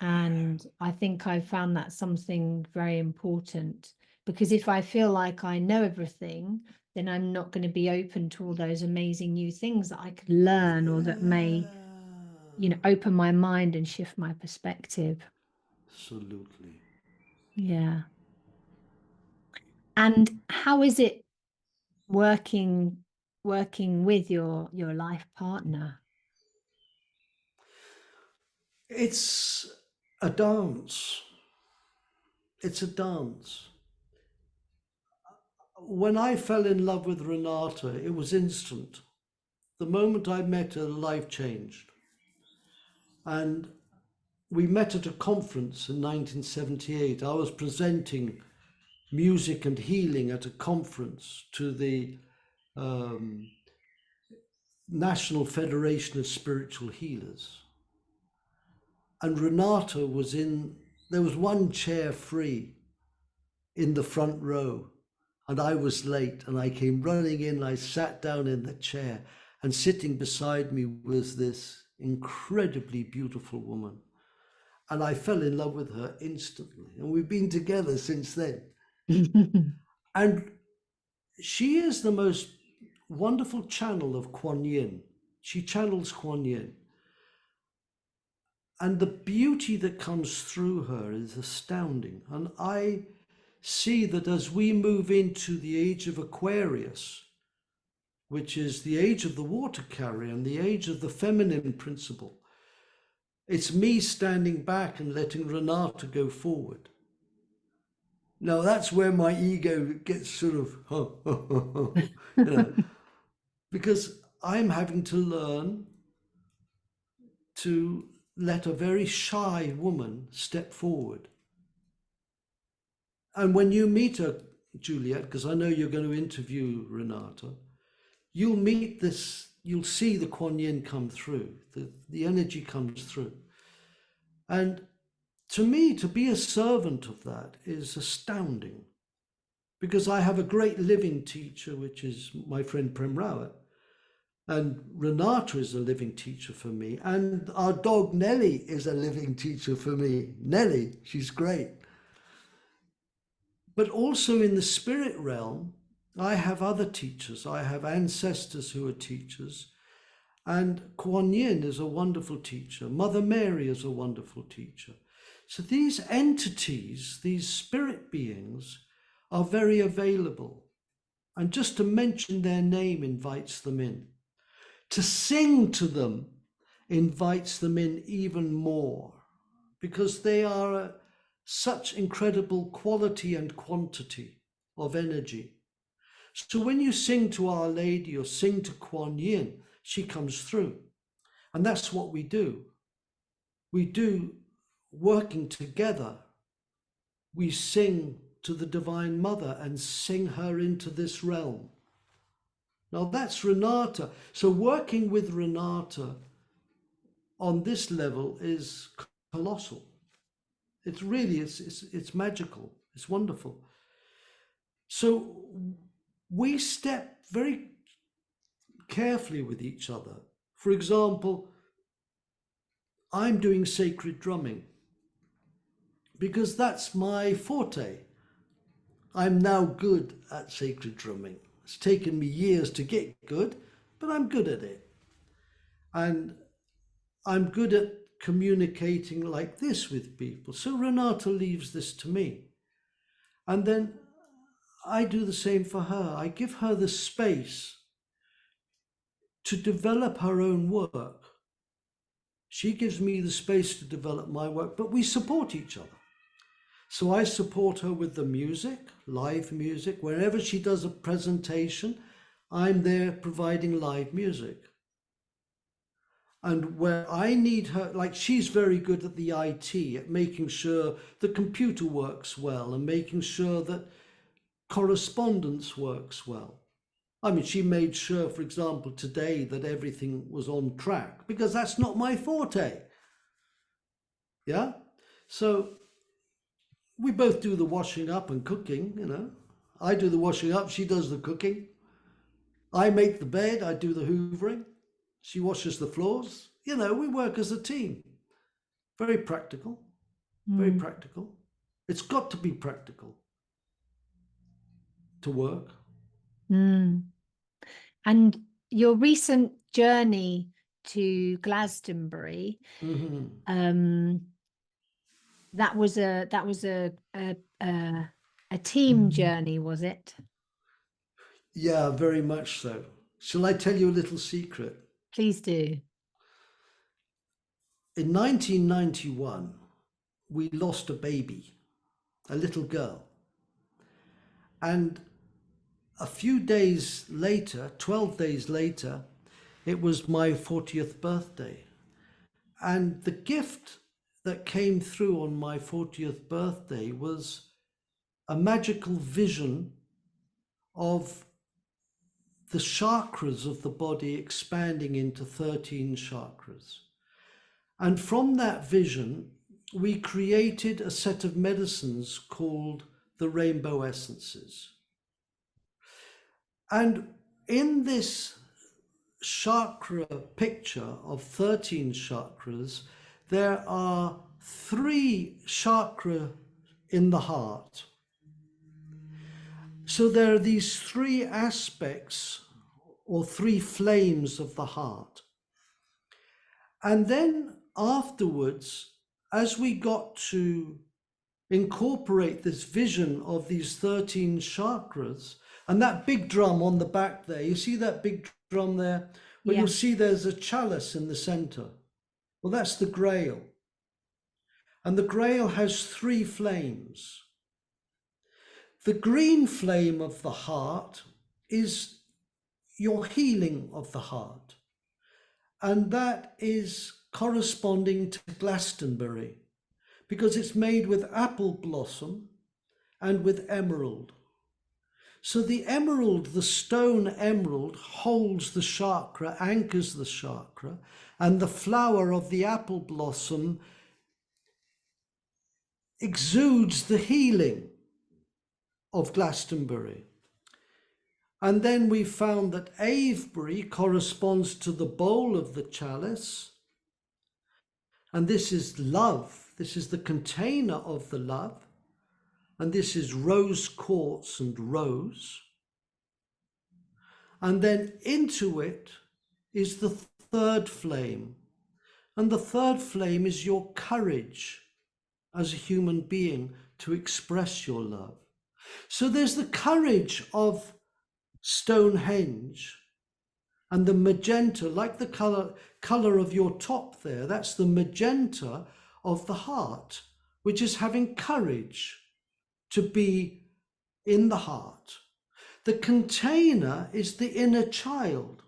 And I think I found that something very important, because if I feel like I know everything, then I'm not going to be open to all those amazing new things that I could learn or that may, open my mind and shift my perspective. Absolutely. Yeah. And how is it working with your life partner? It's a dance. It's a dance. When I fell in love with Renata, it was instant. The moment I met her, life changed. And we met at a conference in 1978. I was presenting music and healing at a conference to the National Federation of Spiritual Healers. And Renata was there was one chair free in the front row. And I was late, and I came running in, and I sat down in the chair, and sitting beside me was this incredibly beautiful woman. And I fell in love with her instantly. And we've been together since then. And she is the most wonderful channel of Kuan Yin. She channels Kuan Yin. And the beauty that comes through her is astounding. And I see that as we move into the age of Aquarius, which is the age of the water carrier and the age of the feminine principle, it's me standing back and letting Renata go forward. Now that's where my ego gets sort of, because I'm having to learn to let a very shy woman step forward. And when you meet her, Juliette, because I know you're going to interview Renata, you'll meet this, you'll see the Kuan Yin come through, the energy comes through. And to me, to be a servant of that is astounding, because I have a great living teacher, which is my friend Prem Rawat, and Renata is a living teacher for me, and our dog Nellie is a living teacher for me. Nellie, she's great. But also in the spirit realm, I have other teachers. I have ancestors who are teachers, and Kuan Yin is a wonderful teacher. Mother Mary is a wonderful teacher. So these entities, these spirit beings, are very available. And just to mention their name invites them in. To sing to them invites them in even more, because they are such incredible quality and quantity of energy. So when you sing to Our Lady or sing to Kuan Yin, she comes through. And that's what we do. We do, working together, we sing to the Divine Mother and sing her into this realm. Now that's Renata. So working with Renata on this level is colossal. It's really, it's magical. It's wonderful. So we step very carefully with each other. For example, I'm doing sacred drumming because that's my forte. I'm now good at sacred drumming. It's taken me years to get good, but I'm good at it. And I'm good at communicating like this with people. So Renata leaves this to me. And then I do the same for her. I give her the space to develop her own work. She gives me the space to develop my work, but we support each other. So I support her with the music, live music. Wherever she does a presentation, I'm there providing live music. And where I need her, like she's very good at the IT, at making sure the computer works well and making sure that correspondence works well. I mean, she made sure, for example, today that everything was on track, because that's not my forte. Yeah? So we both do the washing up and cooking, I do the washing up, she does the cooking. I make the bed, I do the hoovering. She washes the floors. We work as a team. Very practical, very practical. It's got to be practical to work. Mm. And your recent journey to Glastonbury, Mhm. that was a team journey, was it? Yeah, very much so. Shall I tell you a little secret? Please do. In 1991, we lost a baby, a little girl. And a few days later, 12 days later, it was my 40th birthday. And the gift that came through on my 40th birthday was a magical vision of the chakras of the body expanding into 13 chakras. And from that vision, we created a set of medicines called the rainbow essences. And in this chakra picture of 13 chakras, there are 3 chakra in the heart. So there are these 3 aspects or 3 flames of the heart. And then afterwards, as we got to incorporate this vision of these 13 chakras, and that big drum on the back there, you see that big drum there? Well, Yeah. you'll see there's a chalice in the center. Well, that's the grail. And the grail has 3 flames. The green flame of the heart is your healing of the heart. And that is corresponding to Glastonbury, because it's made with apple blossom and with emerald. So the emerald, the stone emerald, holds the chakra, anchors the chakra, and the flower of the apple blossom exudes the healing of Glastonbury. And then we found that Avebury corresponds to the bowl of the chalice, and this is love. This is the container of the love, and this is rose quartz and rose. And then into it is the 3rd flame. And the 3rd flame is your courage as a human being to express your love. So there's the courage of Stonehenge, and the magenta, like the color of your top there, that's the magenta of the heart, which is having courage to be in the heart. The container is the inner child,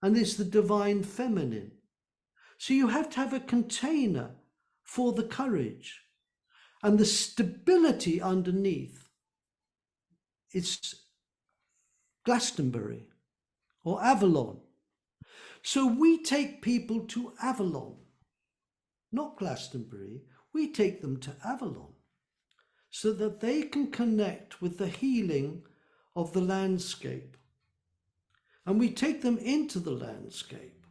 and is the divine feminine. So you have to have a container for the courage, and the stability underneath. It's Glastonbury or Avalon. So we take people to Avalon, not Glastonbury. We take them to Avalon so that they can connect with the healing of the landscape. And we take them into the landscape.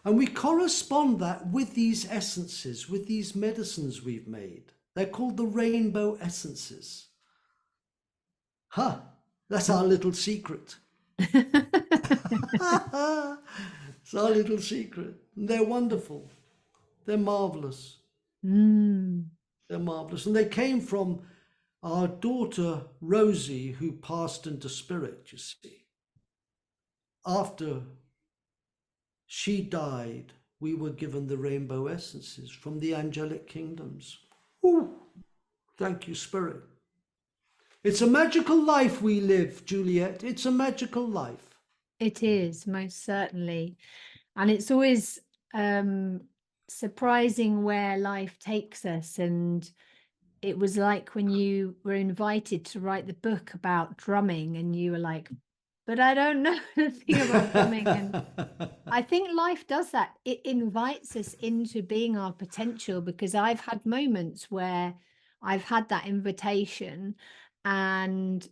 And we correspond that with these essences, with these medicines we've made. They're called the rainbow essences. That's our little secret. It's our little secret. They're wonderful. They're marvelous. They're marvelous. And they came from our daughter Rosie, who passed into spirit, you see. After she died, we were given the rainbow essences from the angelic kingdoms. Ooh, thank you, Spirit. It's a magical life we live, Juliette. It's a magical life. It is, most certainly. And it's always surprising where life takes us. And it was like when you were invited to write the book about drumming, and you were like, but I don't know anything about drumming. And I think life does that. It invites us into being our potential, because I've had moments where I've had that invitation, and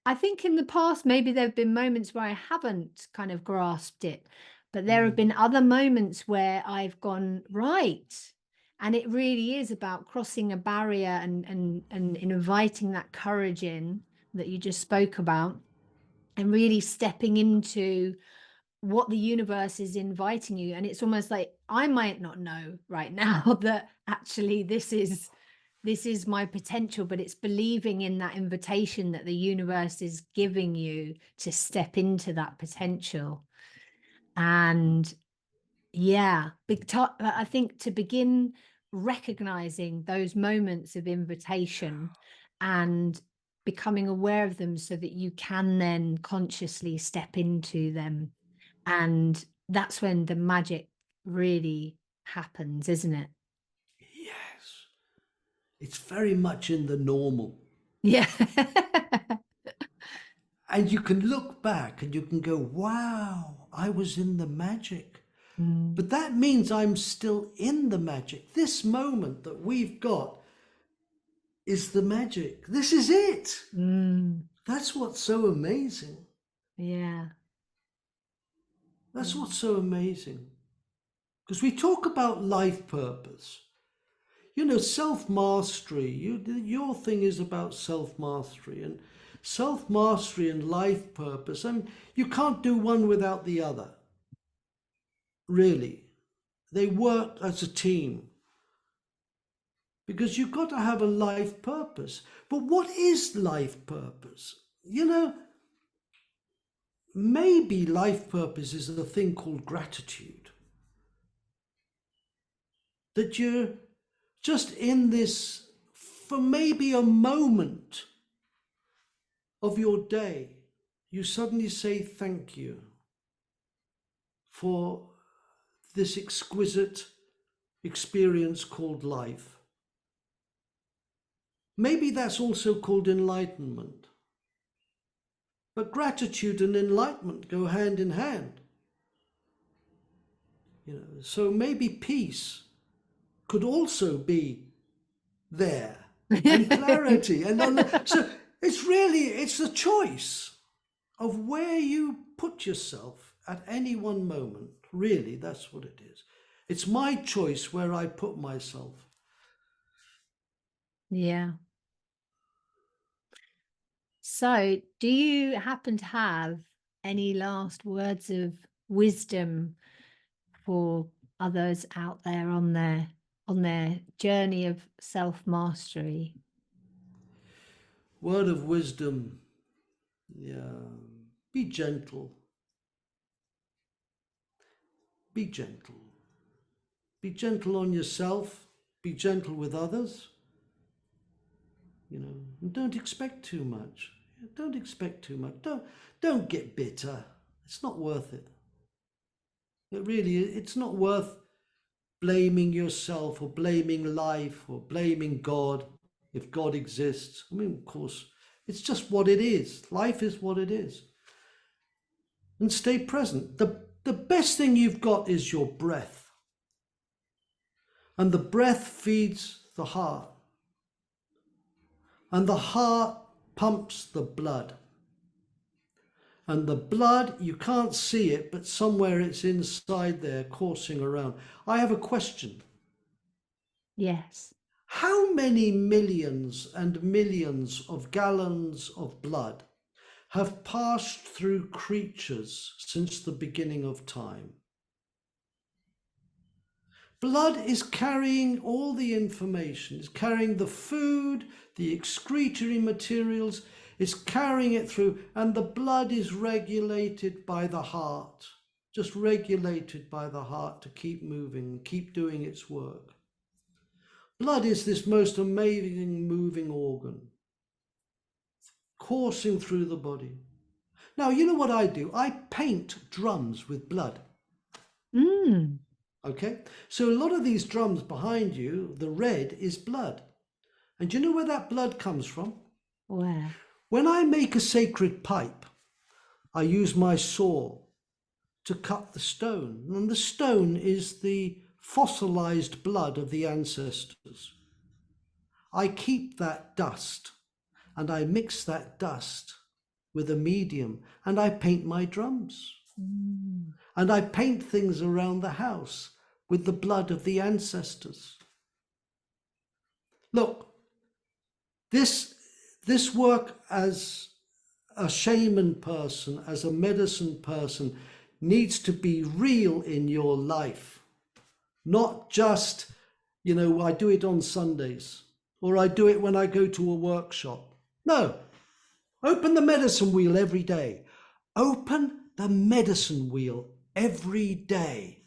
I think in the past, maybe there have been moments where I haven't kind of grasped it, but there have been other moments where I've gone, right. And it really is about crossing a barrier and inviting that courage in, that you just spoke about, and really stepping into what the universe is inviting you. And it's almost like I might not know right now that actually this is my potential, but it's believing in that invitation that the universe is giving you to step into that potential. And yeah, I think to begin recognizing those moments of invitation and becoming aware of them so that you can then consciously step into them. And that's when the magic really happens, isn't it? Yes. It's very much in the normal. Yeah. And you can look back and you can go, wow, I was in the magic. But that means I'm still in the magic. This moment that we've got is the magic. This is it. Mm. That's what's so amazing. Yeah. That's what's so amazing. Because we talk about life purpose. You know, self-mastery. Your thing is about self-mastery. And self-mastery and life purpose. And you can't do one without the other. Really. They work as a team. Because you've got to have a life purpose. But what is life purpose? You know, maybe life purpose is a thing called gratitude. That you're just in this for maybe a moment of your day. You suddenly say thank you for this exquisite experience called life. Maybe that's also called enlightenment. But gratitude and enlightenment go hand in hand. You know, so maybe peace could also be there, and clarity, and so it's a choice of where you put yourself at any one moment. Really, that's what it is. It's my choice where I put myself. Yeah. So, do you happen to have any last words of wisdom for others out there on their journey of self-mastery? Word of wisdom. Yeah. Be gentle. Be gentle. Be gentle on yourself. Be gentle with others. You know, and don't expect too much. Don't expect too much. Don't get bitter. It's not worth it. It's not worth blaming yourself or blaming life or blaming God if God exists. I mean, of course, it's just what it is. Life is what it is. And stay present. The best thing you've got is your breath. And the breath feeds the heart. And the heart pumps the blood. And the blood, you can't see it, but somewhere it's inside there coursing around. I have a question. Yes. How many millions and millions of gallons of blood have passed through creatures since the beginning of time? Blood is carrying all the information, it's carrying the food, the excretory materials, it's carrying it through, and the blood is regulated by the heart, just regulated by the heart to keep moving, keep doing its work. Blood is this most amazing moving organ, coursing through the body. Now, you know what I do? I paint drums with blood. Okay, so a lot of these drums behind you, the red is blood. And do you know where that blood comes from? Where? When I make a sacred pipe, I use my saw to cut the stone. And the stone is the fossilized blood of the ancestors. I keep that dust and I mix that dust with a medium and I paint my drums. And I paint things around the house with the blood of the ancestors. Look, this this work as a shaman person, as a medicine person, needs to be real in your life, not just, I do it on Sundays or I do it when I go to a workshop. No, open the medicine wheel every day. Open the medicine wheel every day.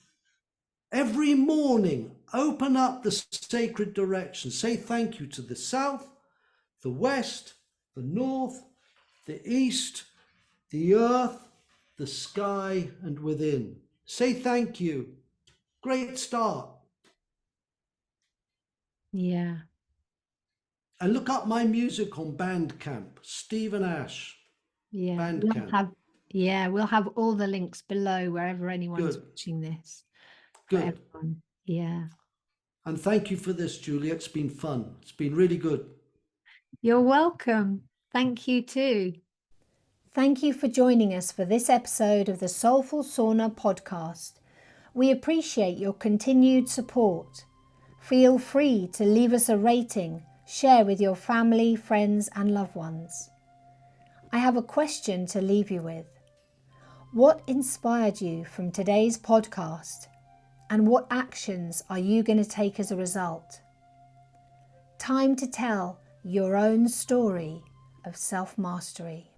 Every morning, open up the sacred direction. Say thank you to the south, the west, the north, the east, the earth, the sky, and within. Say thank you. Great start. Yeah. And look up my music on Bandcamp, Stephen Ash, Yeah. Bandcamp. We'll have all the links below wherever anyone's Good, watching this for good. everyone. Yeah. And thank you for this, Julia. It's been fun. It's been really good. You're welcome. Thank you too. Thank you for joining us for this episode of the Soulful Sauna podcast. We appreciate your continued support. Feel free to leave us a rating, share with your family, friends, and loved ones. I have a question to leave you with. What inspired you from today's podcast, and what actions are you going to take as a result? Time to tell your own story of self-mastery.